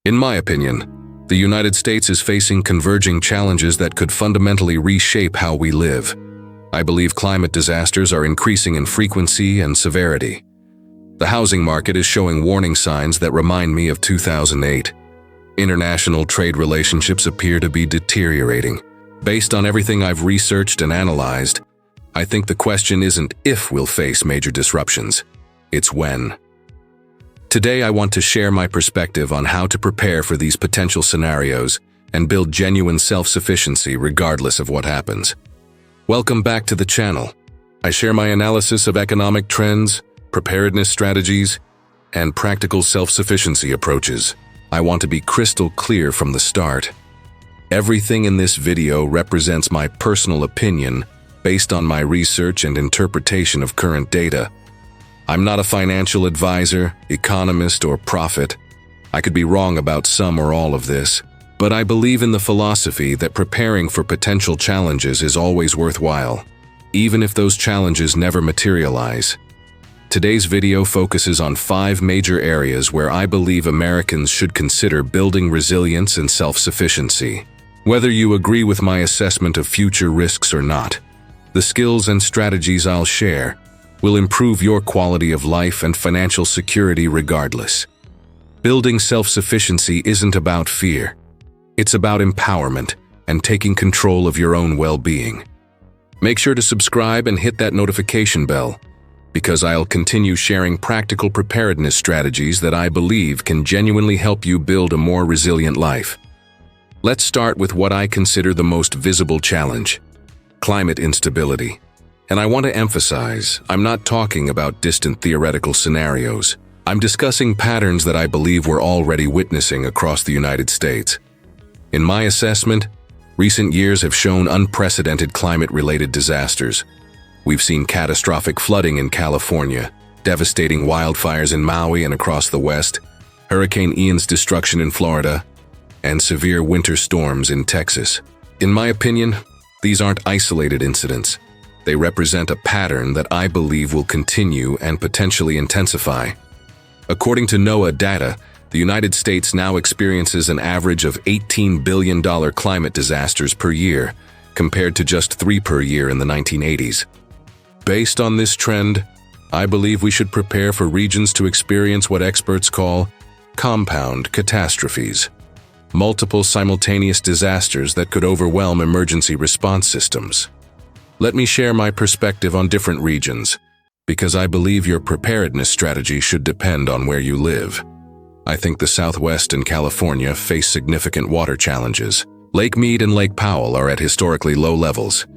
In my opinion, the United States is facing converging challenges that could fundamentally reshape how we live. I believe climate disasters are increasing in frequency and severity. The housing market is showing warning signs that remind me of 2008. International trade relationships appear to be deteriorating. Based on everything I've researched and analyzed, I think the question isn't if we'll face major disruptions, it's when. Today I want to share my perspective on how to prepare for these potential scenarios and build genuine self-sufficiency regardless of what happens. Welcome back to the channel. I share my analysis of economic trends, preparedness strategies, and practical self-sufficiency approaches. I want to be crystal clear from the start. Everything in this video represents my personal opinion based on my research and interpretation of current data. I'm not a financial advisor, economist, or prophet. I could be wrong about some or all of this, but I believe in the philosophy that preparing for potential challenges is always worthwhile, even if those challenges never materialize. Today's video focuses on 5 major areas where I believe Americans should consider building resilience and self-sufficiency. Whether you agree with my assessment of future risks or not, the skills and strategies I'll share will improve your quality of life and financial security regardless. Building self-sufficiency isn't about fear. It's about empowerment and taking control of your own well-being. Make sure to subscribe and hit that notification bell, because I'll continue sharing practical preparedness strategies that I believe can genuinely help you build a more resilient life. Let's start with what I consider the most visible challenge: climate instability. And I want to emphasize, I'm not talking about distant theoretical scenarios. I'm discussing patterns that I believe we're already witnessing across the United States. In my assessment, recent years have shown unprecedented climate-related disasters. We've seen catastrophic flooding in California, devastating wildfires in Maui and across the West, Hurricane Ian's destruction in Florida, and severe winter storms in Texas. In my opinion, these aren't isolated incidents. They represent a pattern that I believe will continue and potentially intensify. According to NOAA data, the United States now experiences an average of $18 billion climate disasters per year, compared to just 3 per year in the 1980s. Based on this trend, I believe we should prepare for regions to experience what experts call compound catastrophes, multiple simultaneous disasters that could overwhelm emergency response systems. Let me share my perspective on different regions, because I believe your preparedness strategy should depend on where you live. I think the Southwest and California face significant water challenges. Lake Mead and Lake Powell are at historically low levels.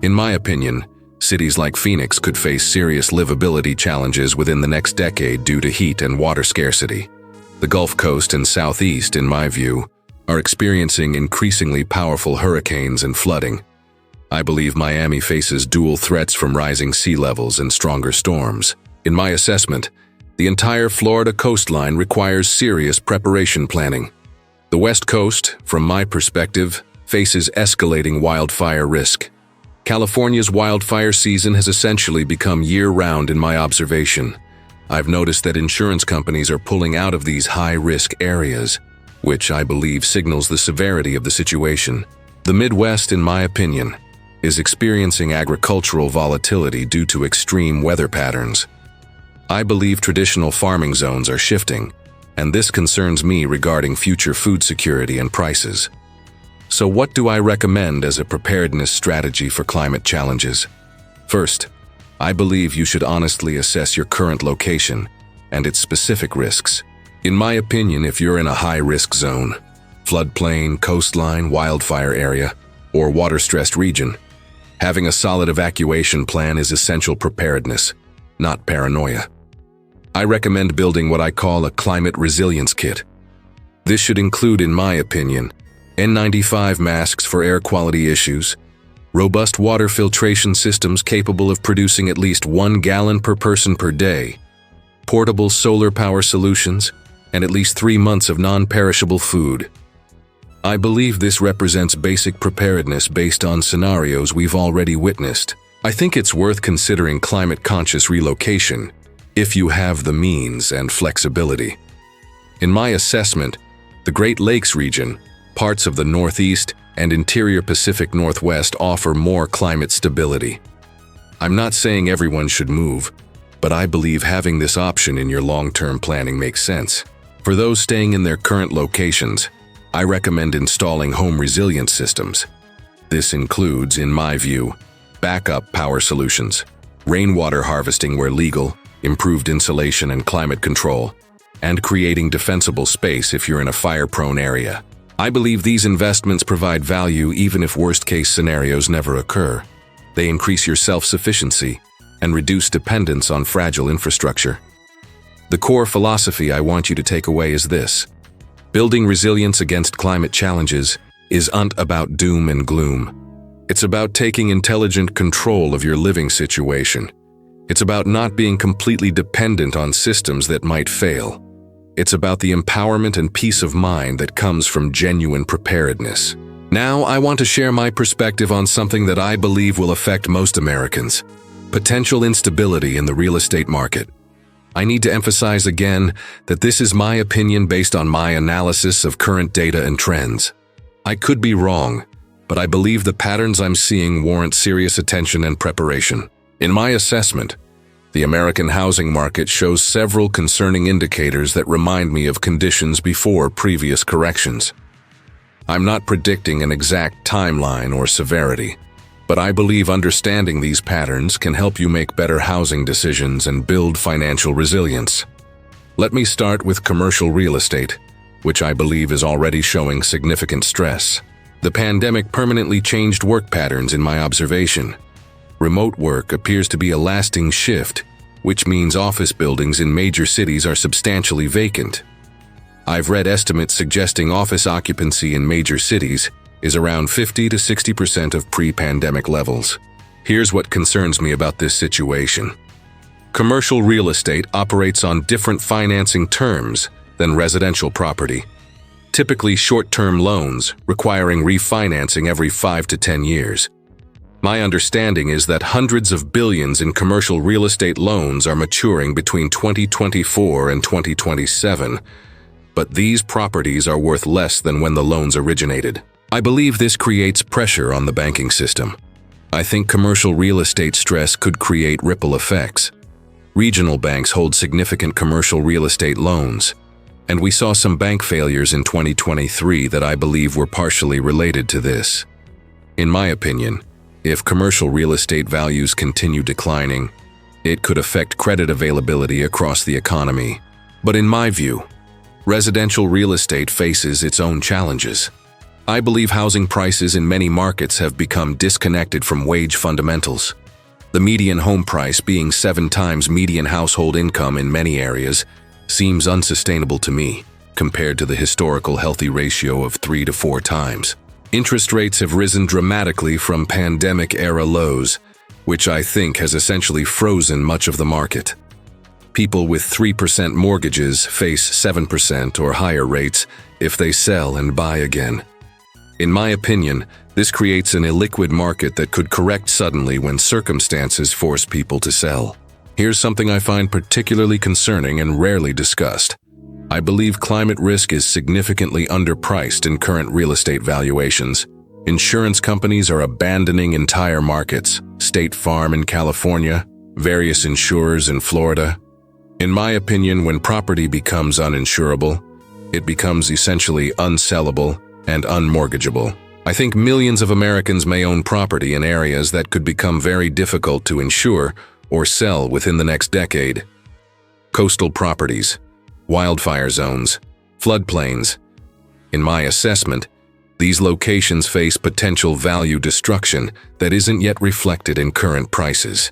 In my opinion, cities like Phoenix could face serious livability challenges within the next decade due to heat and water scarcity. The Gulf Coast and Southeast, in my view, are experiencing increasingly powerful hurricanes and flooding. I believe Miami faces dual threats from rising sea levels and stronger storms. In my assessment, the entire Florida coastline requires serious preparation planning. The West Coast, from my perspective, faces escalating wildfire risk. California's wildfire season has essentially become year-round in my observation. I've noticed that insurance companies are pulling out of these high-risk areas, which I believe signals the severity of the situation. The Midwest, in my opinion, is experiencing agricultural volatility due to extreme weather patterns. I believe traditional farming zones are shifting, and this concerns me regarding future food security and prices. So what do I recommend as a preparedness strategy for climate challenges? First, I believe you should honestly assess your current location and its specific risks. In my opinion, if you're in a high-risk zone, floodplain, coastline, wildfire area, or water-stressed region, having a solid evacuation plan is essential preparedness, not paranoia. I recommend building what I call a climate resilience kit. This should include, in my opinion, N95 masks for air quality issues, robust water filtration systems capable of producing at least 1 gallon per person per day, portable solar power solutions, and at least 3 months of non-perishable food. I believe this represents basic preparedness based on scenarios we've already witnessed. I think it's worth considering climate-conscious relocation if you have the means and flexibility. In my assessment, The Great Lakes region, parts of the Northeast, and interior Pacific Northwest offer more climate stability. I'm not saying everyone should move, but I believe having this option in your long-term planning makes sense. For those staying in their current locations, I recommend installing home resilience systems. This includes, in my view, backup power solutions, rainwater harvesting where legal, improved insulation and climate control, and creating defensible space if you're in a fire-prone area. I believe these investments provide value even if worst-case scenarios never occur. They increase your self-sufficiency and reduce dependence on fragile infrastructure. The core philosophy I want you to take away is this: building resilience against climate challenges isn't about doom and gloom. It's about taking intelligent control of your living situation. It's about not being completely dependent on systems that might fail. It's about the empowerment and peace of mind that comes from genuine preparedness. Now, I want to share my perspective on something that I believe will affect most Americans: potential instability in the real estate market. I need to emphasize again that this is my opinion based on my analysis of current data and trends. I could be wrong, but I believe the patterns I'm seeing warrant serious attention and preparation. In my assessment, the American housing market shows several concerning indicators that remind me of conditions before previous corrections. I'm not predicting an exact timeline or severity, but I believe understanding these patterns can help you make better housing decisions and build financial resilience. Let me start with commercial real estate, which I believe is already showing significant stress. The pandemic permanently changed work patterns in my observation. Remote work appears to be a lasting shift, which means office buildings in major cities are substantially vacant. I've read estimates suggesting office occupancy in major cities is around 50 to 60% of pre-pandemic levels. Here's what concerns me about this situation. Commercial real estate operates on different financing terms than residential property, typically short-term loans requiring refinancing every 5 to 10 years. My understanding is that hundreds of billions in commercial real estate loans are maturing between 2024 and 2027, but these properties are worth less than when the loans originated. I believe this creates pressure on the banking system. I think commercial real estate stress could create ripple effects. Regional banks hold significant commercial real estate loans, and we saw some bank failures in 2023 that I believe were partially related to this. In my opinion, if commercial real estate values continue declining, it could affect credit availability across the economy. But in my view, residential real estate faces its own challenges. I believe housing prices in many markets have become disconnected from wage fundamentals. The median home price being 7 times median household income in many areas seems unsustainable to me, compared to the historical healthy ratio of 3 to 4 times. Interest rates have risen dramatically from pandemic-era lows, which I think has essentially frozen much of the market. People with 3% mortgages face 7% or higher rates if they sell and buy again. In my opinion, this creates an illiquid market that could correct suddenly when circumstances force people to sell. Here's something I find particularly concerning and rarely discussed. I believe climate risk is significantly underpriced in current real estate valuations. Insurance companies are abandoning entire markets, State Farm in California, various insurers in Florida. In my opinion, when property becomes uninsurable, it becomes essentially unsellable and unmortgageable. I think millions of Americans may own property in areas that could become very difficult to insure or sell within the next decade. Coastal properties, wildfire zones, floodplains. In my assessment, these locations face potential value destruction that isn't yet reflected in current prices.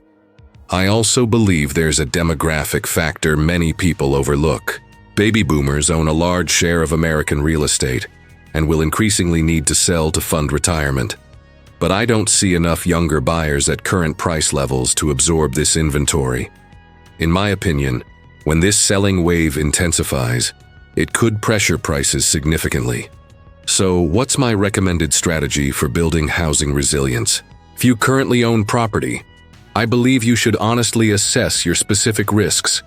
I also believe there's a demographic factor many people overlook. Baby boomers own a large share of American real estate and will increasingly need to sell to fund retirement. But I don't see enough younger buyers at current price levels to absorb this inventory. In my opinion, when this selling wave intensifies, it could pressure prices significantly. So, what's my recommended strategy for building housing resilience? If you currently own property, I believe you should honestly assess your specific risks.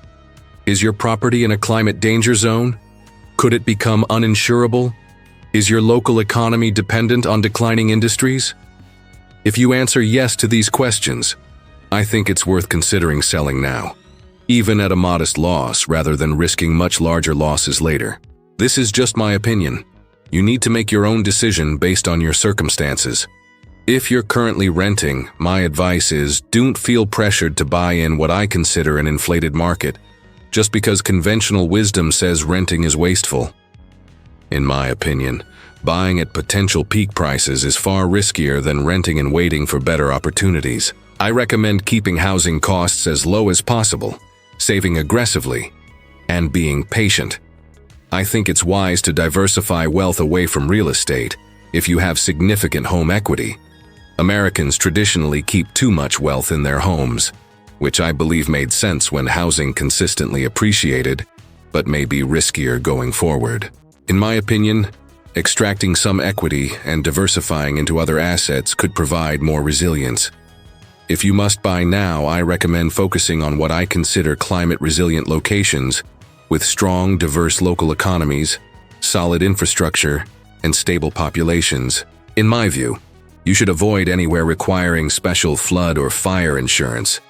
Is your property in a climate danger zone? Could it become uninsurable? Is your local economy dependent on declining industries? If you answer yes to these questions, I think it's worth considering selling now, even at a modest loss rather than risking much larger losses later. This is just my opinion. You need to make your own decision based on your circumstances. If you're currently renting, my advice is don't feel pressured to buy in what I consider an inflated market, just because conventional wisdom says renting is wasteful. In my opinion, buying at potential peak prices is far riskier than renting and waiting for better opportunities. I recommend keeping housing costs as low as possible, saving aggressively, and being patient. I think it's wise to diversify wealth away from real estate if you have significant home equity. Americans traditionally keep too much wealth in their homes, which I believe made sense when housing consistently appreciated, but may be riskier going forward. In my opinion, extracting some equity and diversifying into other assets could provide more resilience. If you must buy now, I recommend focusing on what I consider climate-resilient locations with strong, diverse local economies, solid infrastructure, and stable populations. In my view, you should avoid anywhere requiring special flood or fire insurance,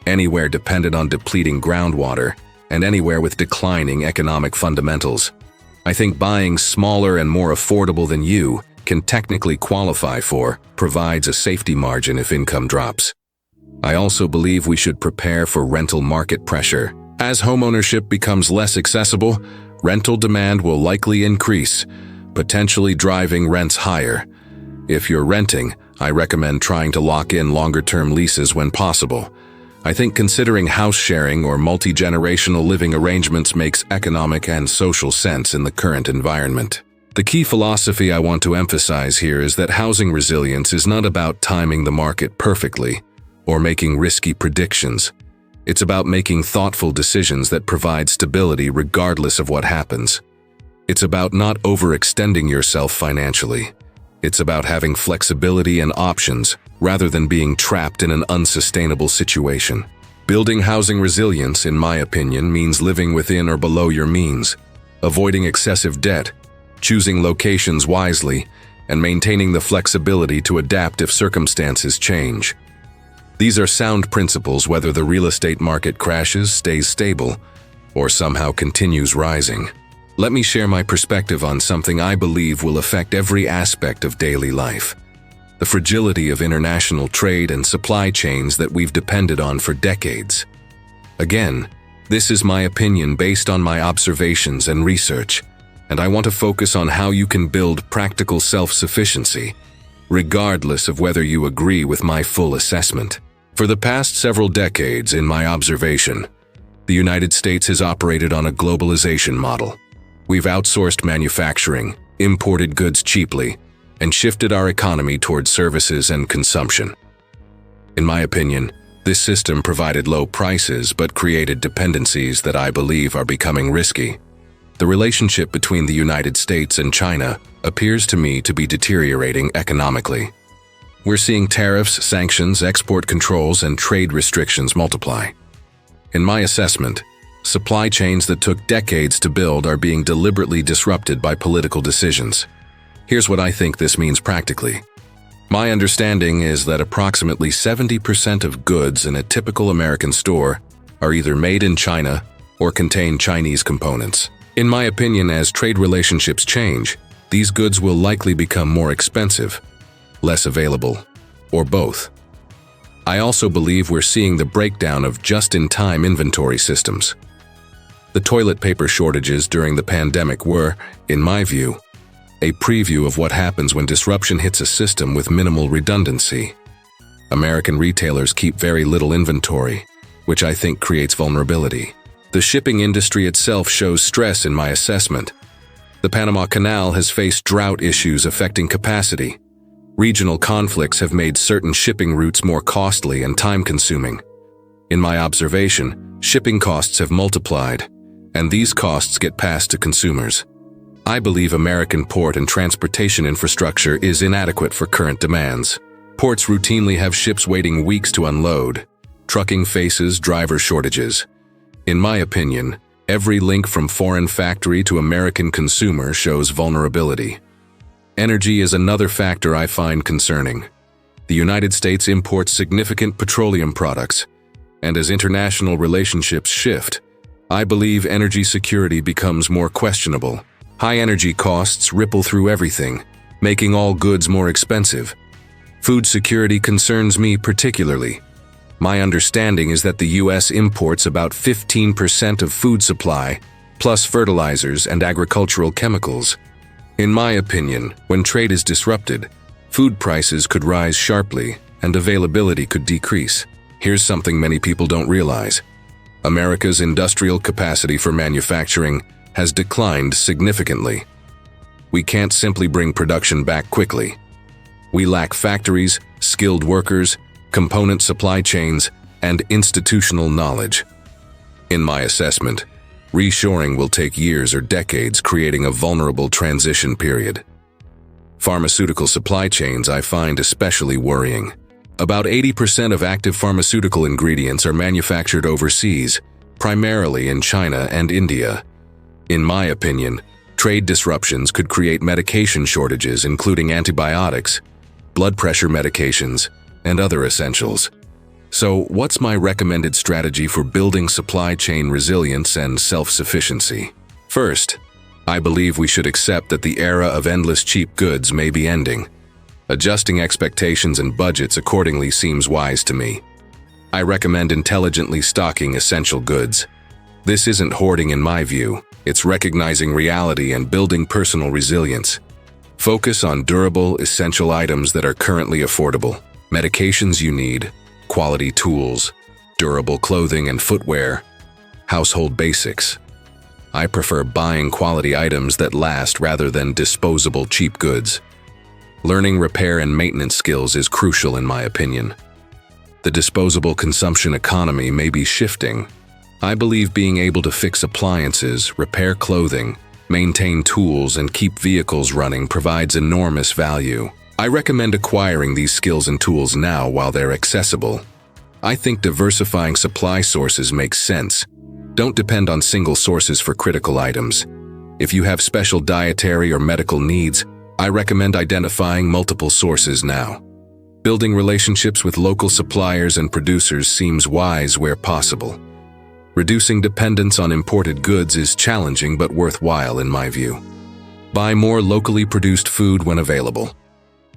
anywhere dependent on depleting groundwater, and anywhere with declining economic fundamentals. I think buying smaller and more affordable than you can technically qualify for provides a safety margin if income drops. I also believe we should prepare for rental market pressure. As homeownership becomes less accessible, rental demand will likely increase, potentially driving rents higher. If you're renting, I recommend trying to lock in longer-term leases when possible. I think considering house sharing or multi-generational living arrangements makes economic and social sense in the current environment. The key philosophy I want to emphasize here is that housing resilience is not about timing the market perfectly or making risky predictions. It's about making thoughtful decisions that provide stability regardless of what happens. It's about not overextending yourself financially. It's about having flexibility and options rather than being trapped in an unsustainable situation. Building housing resilience, in my opinion, means living within or below your means, avoiding excessive debt, choosing locations wisely, and maintaining the flexibility to adapt if circumstances change. These are sound principles whether the real estate market crashes, stays stable, or somehow continues rising. Let me share my perspective on something I believe will affect every aspect of daily life: the fragility of international trade and supply chains that we've depended on for decades. Again, this is my opinion based on my observations and research, and I want to focus on how you can build practical self-sufficiency, regardless of whether you agree with my full assessment. For the past several decades, in my observation, the United States has operated on a globalization model. We've outsourced manufacturing, imported goods cheaply, and shifted our economy towards services and consumption. In my opinion, this system provided low prices but created dependencies that I believe are becoming risky. The relationship between the United States and China appears to me to be deteriorating economically. We're seeing tariffs, sanctions, export controls, and trade restrictions multiply. In my assessment, supply chains that took decades to build are being deliberately disrupted by political decisions. Here's what I think this means practically. My understanding is that approximately 70% of goods in a typical American store are either made in China or contain Chinese components. In my opinion, as trade relationships change, these goods will likely become more expensive, less available, or both. I also believe we're seeing the breakdown of just-in-time inventory systems. The toilet paper shortages during the pandemic were, in my view, a preview of what happens when disruption hits a system with minimal redundancy. American retailers keep very little inventory, which I think creates vulnerability. The shipping industry itself shows stress in my assessment. The Panama Canal has faced drought issues affecting capacity. Regional conflicts have made certain shipping routes more costly and time-consuming. In my observation, shipping costs have multiplied, and these costs get passed to consumers. I believe American port and transportation infrastructure is inadequate for current demands. Ports routinely have ships waiting weeks to unload. Trucking faces driver shortages. In my opinion, Every link from foreign factory to American consumer shows vulnerability. Energy is another factor I find concerning. The United States imports significant petroleum products, and as international relationships shift, I believe energy security becomes more questionable. High energy costs ripple through everything, making all goods more expensive. Food security concerns me particularly. My understanding is that the U.S. imports about 15% of food supply, plus fertilizers and agricultural chemicals. In my opinion, when trade is disrupted, food prices could rise sharply and availability could decrease. Here's something many people don't realize. America's industrial capacity for manufacturing has declined significantly. We can't simply bring production back quickly. We lack factories, skilled workers, component supply chains, and institutional knowledge. In my assessment, reshoring will take years or decades, creating a vulnerable transition period. Pharmaceutical supply chains I find especially worrying. About 80% of active pharmaceutical ingredients are manufactured overseas, primarily in China and India. In my opinion, trade disruptions could create medication shortages, including antibiotics, blood pressure medications, and other essentials. So, what's my recommended strategy for building supply chain resilience and self-sufficiency? First, I believe we should accept that the era of endless cheap goods may be ending. Adjusting expectations and budgets accordingly seems wise to me. I recommend intelligently stocking essential goods. This isn't hoarding in my view, it's recognizing reality and building personal resilience. Focus on durable, essential items that are currently affordable. Medications you need, quality tools, durable clothing and footwear, household basics. I prefer buying quality items that last rather than disposable cheap goods. Learning repair and maintenance skills is crucial in my opinion. The disposable consumption economy may be shifting. I believe being able to fix appliances, repair clothing, maintain tools, and keep vehicles running provides enormous value. I recommend acquiring these skills and tools now while they're accessible. I think diversifying supply sources makes sense. Don't depend on single sources for critical items. If you have special dietary or medical needs, I recommend identifying multiple sources now. Building relationships with local suppliers and producers seems wise where possible. Reducing dependence on imported goods is challenging but worthwhile in my view. Buy more locally produced food when available.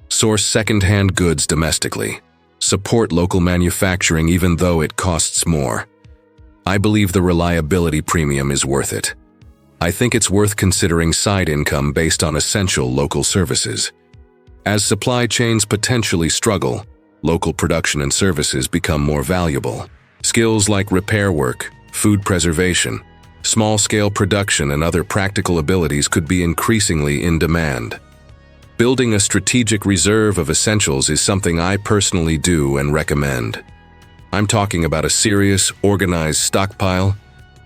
Source second-hand goods domestically. Support local manufacturing even though it costs more. I believe the reliability premium is worth it. I think it's worth considering side income based on essential local services. As supply chains potentially struggle, local production and services become more valuable. Skills like repair work, food preservation, small-scale production, and other practical abilities could be increasingly in demand. Building a strategic reserve of essentials is something I personally do and recommend. I'm talking about a serious, organized stockpile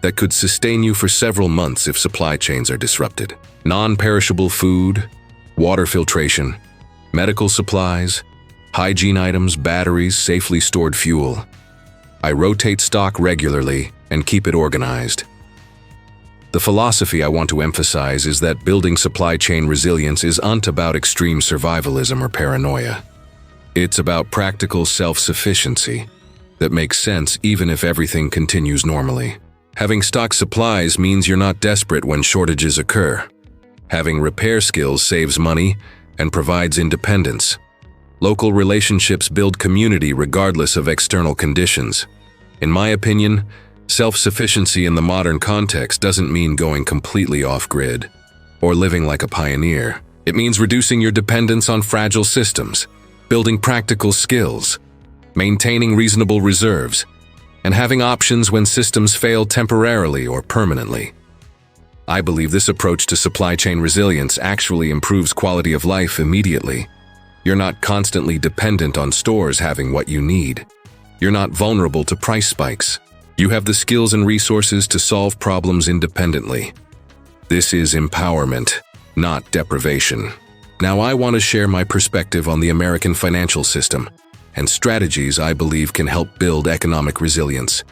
that could sustain you for several months if supply chains are disrupted. Non-perishable food, water filtration, medical supplies, hygiene items, batteries, safely stored fuel. I rotate stock regularly and keep it organized. The philosophy I want to emphasize is that building supply chain resilience isn't about extreme survivalism or paranoia. It's about practical self-sufficiency that makes sense even if everything continues normally. Having stock supplies means you're not desperate when shortages occur. Having repair skills saves money and provides independence. Local relationships build community regardless of external conditions. In my opinion, self-sufficiency in the modern context doesn't mean going completely off-grid or living like a pioneer. It means reducing your dependence on fragile systems, building practical skills, maintaining reasonable reserves, and having options when systems fail temporarily or permanently. I believe this approach to supply chain resilience actually improves quality of life immediately. You're not constantly dependent on stores having what you need. You're not vulnerable to price spikes. You have the skills and resources to solve problems independently. This is empowerment, not deprivation. Now I want to share my perspective on the American financial system and strategies I believe can help build economic resilience.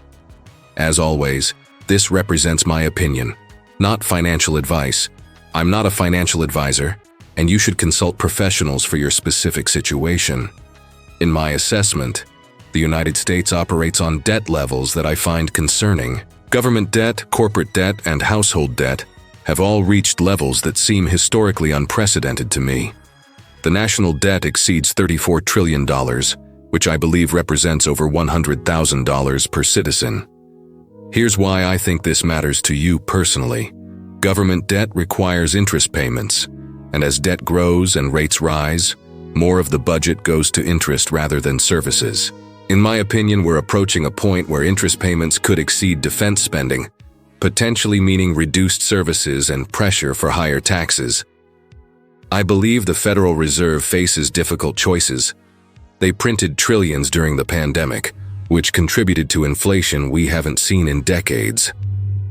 As always, This represents my opinion, not financial advice. I'm not a financial advisor, and you should consult professionals for your specific situation. In my assessment, the United States operates on debt levels that I find concerning. Government debt, corporate debt, and household debt have all reached levels that seem historically unprecedented to me. The national debt exceeds $34 trillion, which I believe represents over $100,000 per citizen. Here's why I think this matters to you personally. Government debt requires interest payments, and as debt grows and rates rise, more of the budget goes to interest rather than services. In my opinion, we're approaching a point where interest payments could exceed defense spending, potentially meaning reduced services and pressure for higher taxes. I believe the Federal Reserve faces difficult choices. They printed trillions during the pandemic, which contributed to inflation we haven't seen in decades.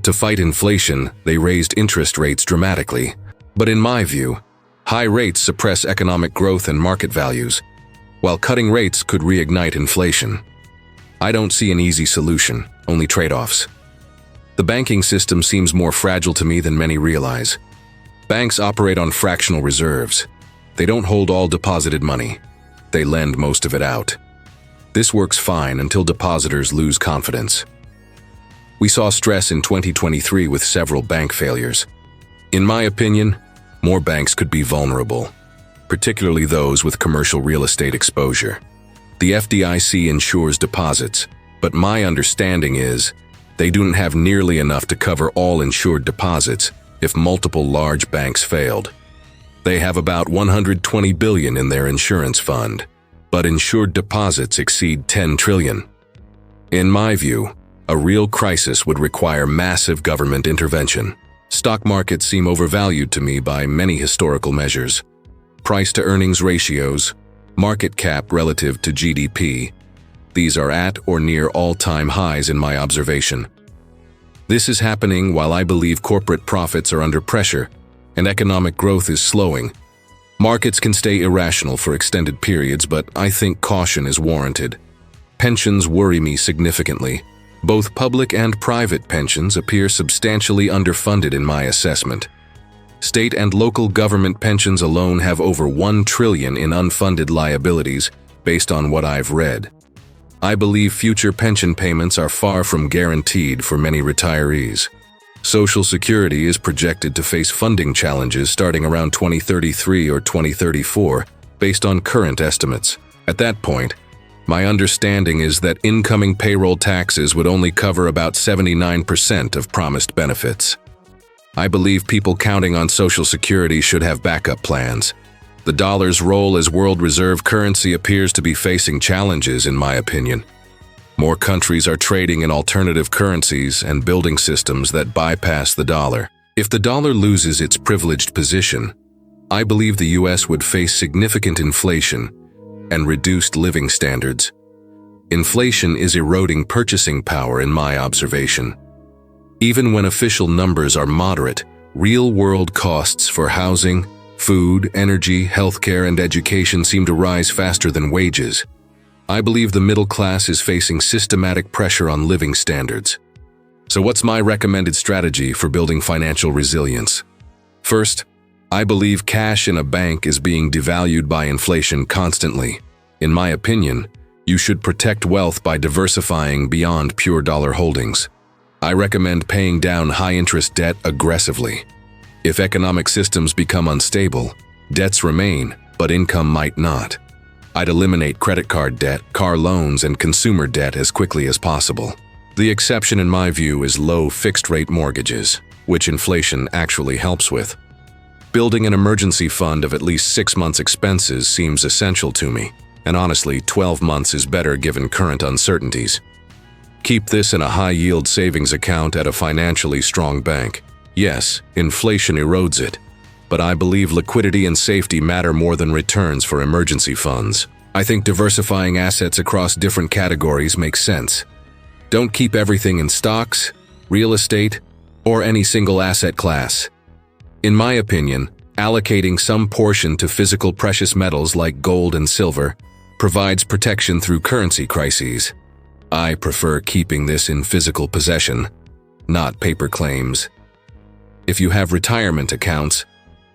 To fight inflation, they raised interest rates dramatically. But in my view, high rates suppress economic growth and market values, while cutting rates could reignite inflation. I don't see an easy solution, only trade-offs. The banking system seems more fragile to me than many realize. Banks operate on fractional reserves. They don't hold all deposited money. They lend most of it out. This works fine until depositors lose confidence. We saw stress in 2023 with several bank failures. In my opinion, more banks could be vulnerable, particularly those with commercial real estate exposure. The FDIC insures deposits, but my understanding is they don't have nearly enough to cover all insured deposits if multiple large banks failed. They have about $120 billion in their insurance fund, but insured deposits exceed $10 trillion. In my view, a real crisis would require massive government intervention. Stock markets seem overvalued to me by many historical measures. Price-to-earnings ratios, market cap relative to GDP, these are at or near all-time highs in my observation. This is happening while I believe corporate profits are under pressure and economic growth is slowing. Markets can stay irrational for extended periods, but I think caution is warranted. Pensions worry me significantly. Both public and private pensions appear substantially underfunded in my assessment. State and local government pensions alone have over $1 trillion in unfunded liabilities, based on what I've read. I believe future pension payments are far from guaranteed for many retirees. Social Security is projected to face funding challenges starting around 2033 or 2034, based on current estimates. At that point, my understanding is that incoming payroll taxes would only cover about 79% of promised benefits. I believe people counting on Social Security should have backup plans. The dollar's role as world reserve currency appears to be facing challenges, in my opinion. More countries are trading in alternative currencies and building systems that bypass the dollar. If the dollar loses its privileged position, I believe the US would face significant inflation and reduced living standards. Inflation is eroding purchasing power in my observation. Even when official numbers are moderate, real-world costs for housing, food, energy, healthcare, and education seem to rise faster than wages. I believe the middle class is facing systematic pressure on living standards. So what's my recommended strategy for building financial resilience? First, I believe cash in a bank is being devalued by inflation constantly. In my opinion, you should protect wealth by diversifying beyond pure dollar holdings. I recommend paying down high-interest debt aggressively. If economic systems become unstable, debts remain, but income might not. I'd eliminate credit card debt, car loans, and consumer debt as quickly as possible. The exception, in my view, is low fixed-rate mortgages, which inflation actually helps with. Building an emergency fund of at least 6 months' expenses seems essential to me, and honestly, 12 months is better given current uncertainties. Keep this in a high-yield savings account at a financially strong bank. Yes, inflation erodes it, but I believe liquidity and safety matter more than returns for emergency funds. I think diversifying assets across different categories makes sense. Don't keep everything in stocks, real estate, or any single asset class. In my opinion, allocating some portion to physical precious metals like gold and silver provides protection through currency crises. I prefer keeping this in physical possession. not paper claims. If you have retirement accounts,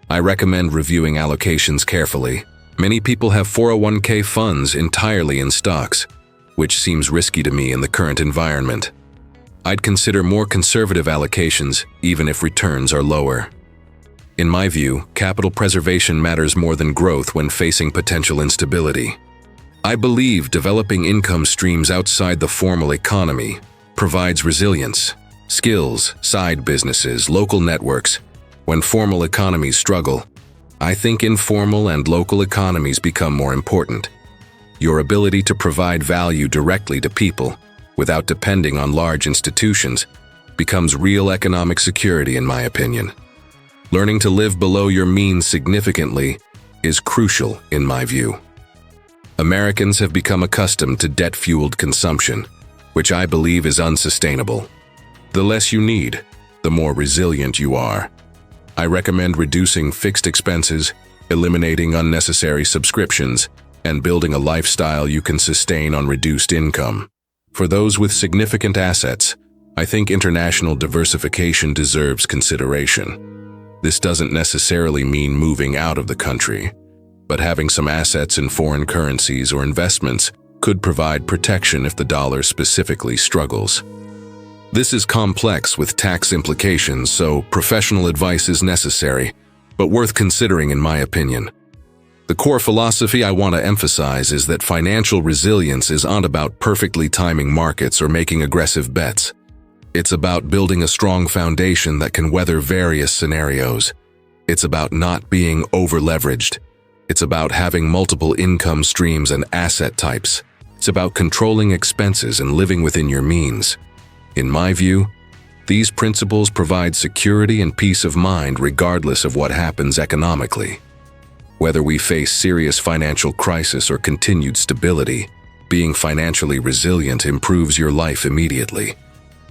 I recommend reviewing allocations carefully. Many people have 401k funds entirely in stocks, which seems risky to me in the current environment. I'd consider more conservative allocations, even if returns are lower. In my view, capital preservation matters more than growth when facing potential instability. I believe developing income streams outside the formal economy provides resilience, skills, side businesses, local networks. When formal economies struggle, I think informal and local economies become more important. Your ability to provide value directly to people, without depending on large institutions, becomes real economic security, in my opinion. Learning to live below your means significantly is crucial, in my view. Americans have become accustomed to debt-fueled consumption, which I believe is unsustainable. The less you need, the more resilient you are. I recommend reducing fixed expenses, eliminating unnecessary subscriptions, and building a lifestyle you can sustain on reduced income. For those with significant assets, I think international diversification deserves consideration. This doesn't necessarily mean moving out of the country, but having some assets in foreign currencies or investments could provide protection if the dollar specifically struggles. This is complex with tax implications, so professional advice is necessary, but worth considering in my opinion. The core philosophy I want to emphasize is that financial resilience isn't about perfectly timing markets or making aggressive bets. It's about building a strong foundation that can weather various scenarios. It's about not being over-leveraged. It's about having multiple income streams and asset types. It's about controlling expenses and living within your means. In my view, these principles provide security and peace of mind regardless of what happens economically. Whether we face serious financial crisis or continued stability, being financially resilient improves your life immediately.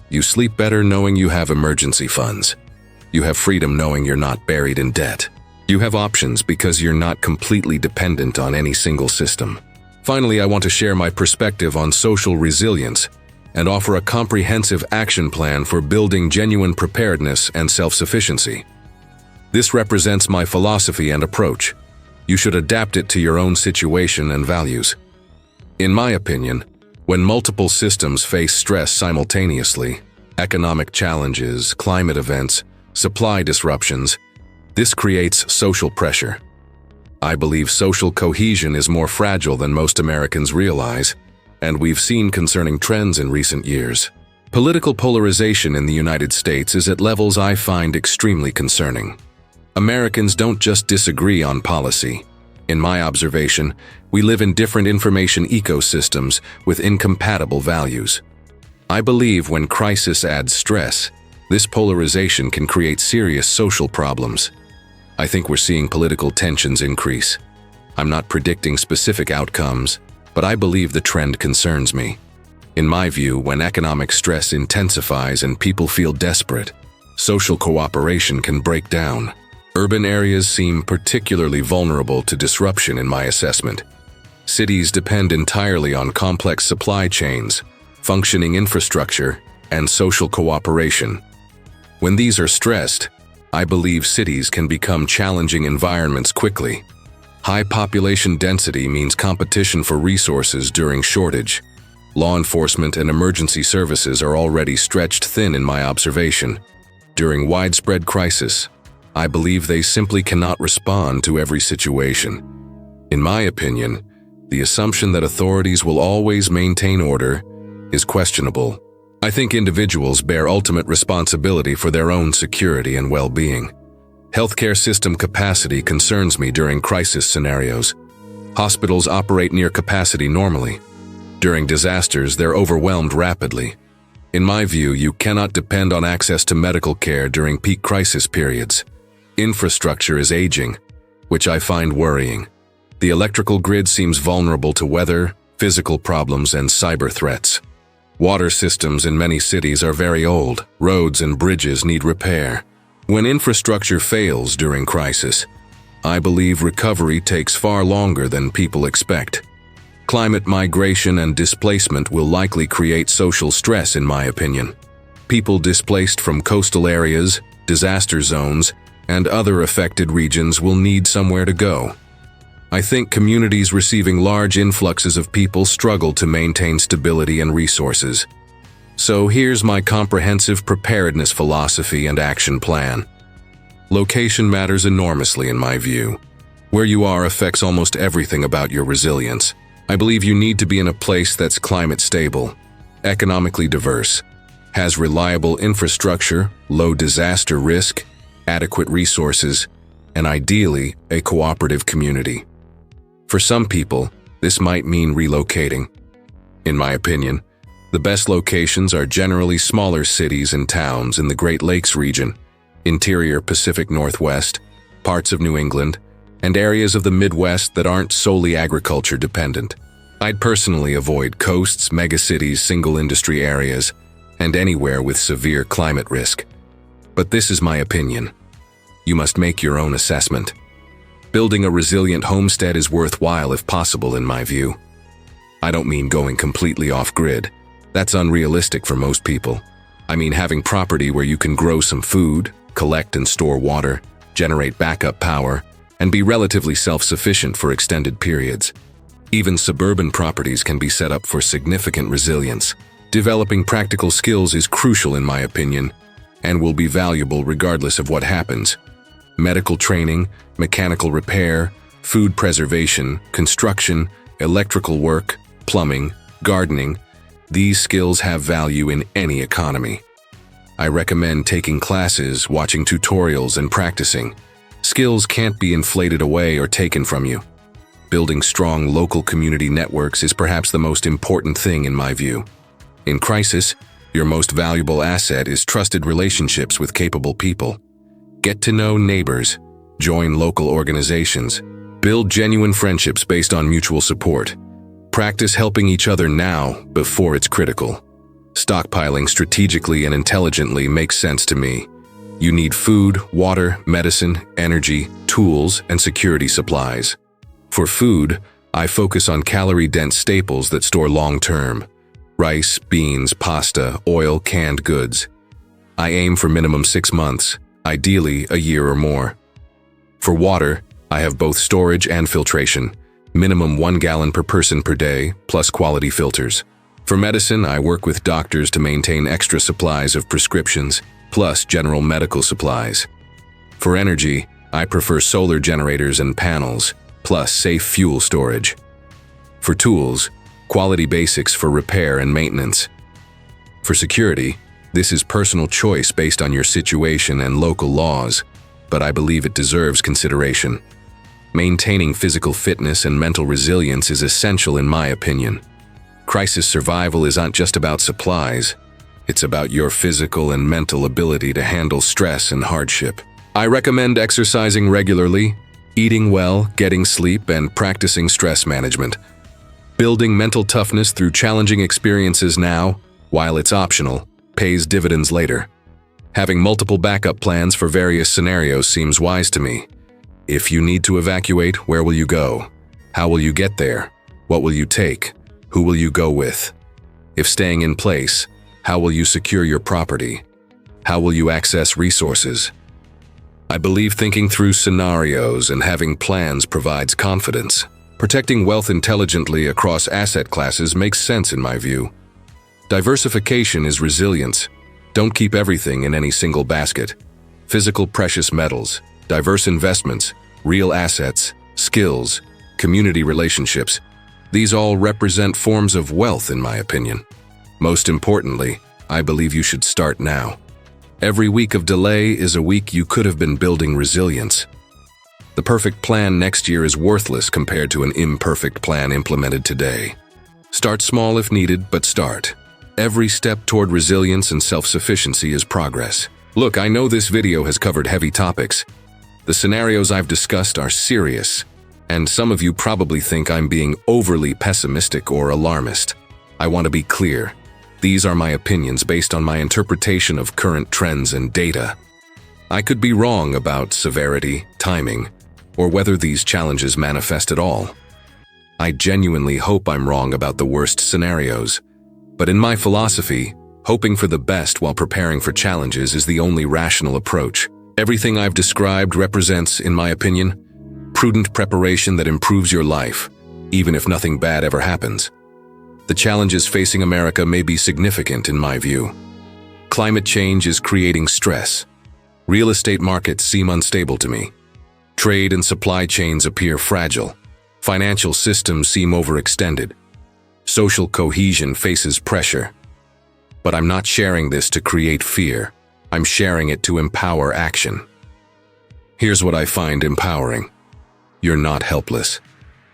You sleep better knowing you have emergency funds. You have freedom knowing you're not buried in debt. You have options because you're not completely dependent on any single system. Finally, I want to share my perspective on social resilience and offer a comprehensive action plan for building genuine preparedness and self-sufficiency. This represents my philosophy and approach. You should adapt it to your own situation and values. In my opinion, when multiple systems face stress simultaneously, economic challenges, climate events, supply disruptions, this creates social pressure. I believe social cohesion is more fragile than most Americans realize, and we've seen concerning trends in recent years. Political polarization in the United States is at levels I find extremely concerning. Americans don't just disagree on policy. In my observation, we live in different information ecosystems with incompatible values. I believe when crisis adds stress, this polarization can create serious social problems. I think we're seeing political tensions increase. I'm not predicting specific outcomes, but I believe the trend concerns me. In my view, when economic stress intensifies and people feel desperate, social cooperation can break down. Urban areas seem particularly vulnerable to disruption in my assessment. Cities depend entirely on complex supply chains, functioning infrastructure, and social cooperation. When these are stressed, I believe cities can become challenging environments quickly. High population density means competition for resources during shortage. Law enforcement and emergency services are already stretched thin in my observation. During widespread crisis, I believe they simply cannot respond to every situation. In my opinion, the assumption that authorities will always maintain order is questionable. I think individuals bear ultimate responsibility for their own security and well-being. Healthcare system capacity concerns me during crisis scenarios. Hospitals operate near capacity normally. During disasters, they're overwhelmed rapidly. In my view, you cannot depend on access to medical care during peak crisis periods. Infrastructure is aging, which I find worrying. The electrical grid seems vulnerable to weather, physical problems, and cyber threats. Water systems in many cities are very old. Roads and bridges need repair. When infrastructure fails during crisis, I believe recovery takes far longer than people expect. Climate migration and displacement will likely create social stress, in my opinion. People displaced from coastal areas, disaster zones, and other affected regions will need somewhere to go. I think communities receiving large influxes of people struggle to maintain stability and resources. So here's my comprehensive preparedness philosophy and action plan. Location matters enormously in my view. Where you are affects almost everything about your resilience. I believe you need to be in a place that's climate stable, economically diverse, has reliable infrastructure, low disaster risk, adequate resources, and ideally, a cooperative community. For some people, this might mean relocating. In my opinion, the best locations are generally smaller cities and towns in the Great Lakes region, interior Pacific Northwest, parts of New England, and areas of the Midwest that aren't solely agriculture dependent. I'd personally avoid coasts, megacities, single industry areas, and anywhere with severe climate risk. But this is my opinion. You must make your own assessment. Building a resilient homestead is worthwhile if possible in my view. I don't mean going completely off-grid. That's unrealistic for most people. I mean having property where you can grow some food, collect and store water, generate backup power, and be relatively self-sufficient for extended periods. Even suburban properties can be set up for significant resilience. Developing practical skills is crucial in my opinion, and will be valuable regardless of what happens. Medical training, mechanical repair, food preservation, construction, electrical work, plumbing, gardening, these skills have value in any economy. I recommend taking classes, watching tutorials, and practicing. Skills can't be inflated away or taken from you. Building strong local community networks is perhaps the most important thing in my view. In crisis, your most valuable asset is trusted relationships with capable people. Get to know neighbors, join local organizations, build genuine friendships based on mutual support. Practice helping each other now before it's critical. Stockpiling strategically and intelligently makes sense to me. You need food, water, medicine, energy, tools, and security supplies. For food, I focus on calorie-dense staples that store long-term. Rice, beans, pasta, oil, canned goods. I aim for minimum 6 months, ideally a year or more. For water, I have both storage and filtration, minimum 1 gallon per person per day, plus quality filters. For medicine, I work with doctors to maintain extra supplies of prescriptions, plus general medical supplies. For energy, I prefer solar generators and panels, plus safe fuel storage. For tools, quality basics for repair and maintenance. For security, this is personal choice based on your situation and local laws, but I believe it deserves consideration. Maintaining physical fitness and mental resilience is essential in my opinion. Crisis survival isn't just about supplies. It's about your physical and mental ability to handle stress and hardship. I recommend exercising regularly, eating well, getting sleep, and practicing stress management. Building mental toughness through challenging experiences now, while it's optional, pays dividends later. Having multiple backup plans for various scenarios seems wise to me. If you need to evacuate, where will you go? How will you get there? What will you take? Who will you go with? If staying in place, how will you secure your property? How will you access resources? I believe thinking through scenarios and having plans provides confidence. Protecting wealth intelligently across asset classes makes sense in my view. Diversification is resilience. Don't keep everything in any single basket. Physical precious metals, diverse investments, real assets, skills, community relationships. These all represent forms of wealth in my opinion. Most importantly, I believe you should start now. Every week of delay is a week you could have been building resilience. The perfect plan next year is worthless compared to an imperfect plan implemented today. Start small if needed, but start. Every step toward resilience and self-sufficiency is progress. Look, I know this video has covered heavy topics. The scenarios I've discussed are serious, and some of you probably think I'm being overly pessimistic or alarmist. I want to be clear. These are my opinions based on my interpretation of current trends and data. I could be wrong about severity, timing, or whether these challenges manifest at all. I genuinely hope I'm wrong about the worst scenarios, but in my philosophy, Hoping for the best while preparing for challenges is the only rational approach. Everything I've described represents, in my opinion, prudent preparation that improves your life, even if nothing bad ever happens. The challenges facing America may be significant in my view. Climate change is creating stress. Real estate markets seem unstable to me. Trade and supply chains appear fragile. Financial systems seem overextended. Social cohesion faces pressure. But I'm not sharing this to create fear. I'm sharing it to empower action. Here's what I find empowering. You're not helpless.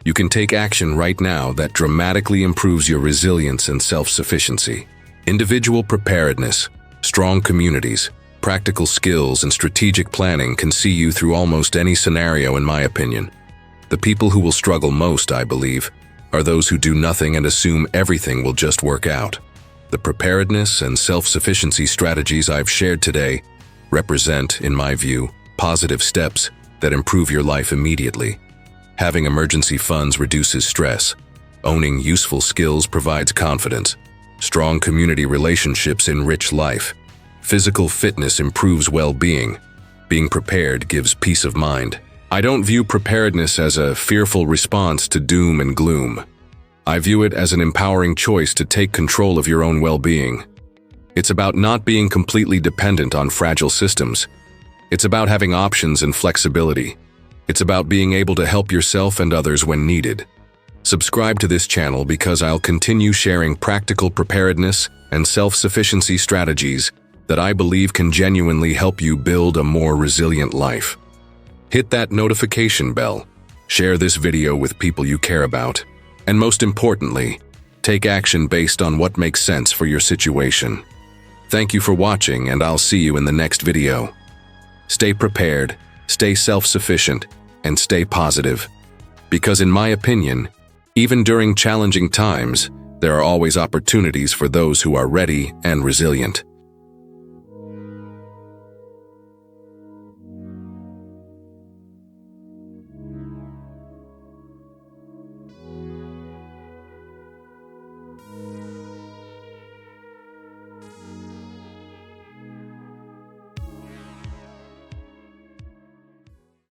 You can take action right now that dramatically improves your resilience and self-sufficiency. Individual preparedness, strong communities, practical skills, and strategic planning can see you through almost any scenario, in my opinion. The people who will struggle most, I believe, are those who do nothing and assume everything will just work out. The preparedness and self-sufficiency strategies I've shared today represent, in my view, positive steps that improve your life immediately. Having emergency funds reduces stress. Owning useful skills provides confidence. Strong community relationships enrich life. Physical fitness improves well-being. Being prepared gives peace of mind. I don't view preparedness as a fearful response to doom and gloom. I view it as an empowering choice to take control of your own well-being. It's about not being completely dependent on fragile systems. It's about having options and flexibility. It's about being able to help yourself and others when needed. Subscribe to this channel because I'll continue sharing practical preparedness and self-sufficiency strategies that I believe can genuinely help you build a more resilient life. Hit that notification bell, share this video with people you care about, and most importantly, take action based on what makes sense for your situation. Thank you for watching, and I'll see you in the next video. Stay prepared, stay self-sufficient, and stay positive. Because in my opinion, even during challenging times, there are always opportunities for those who are ready and resilient.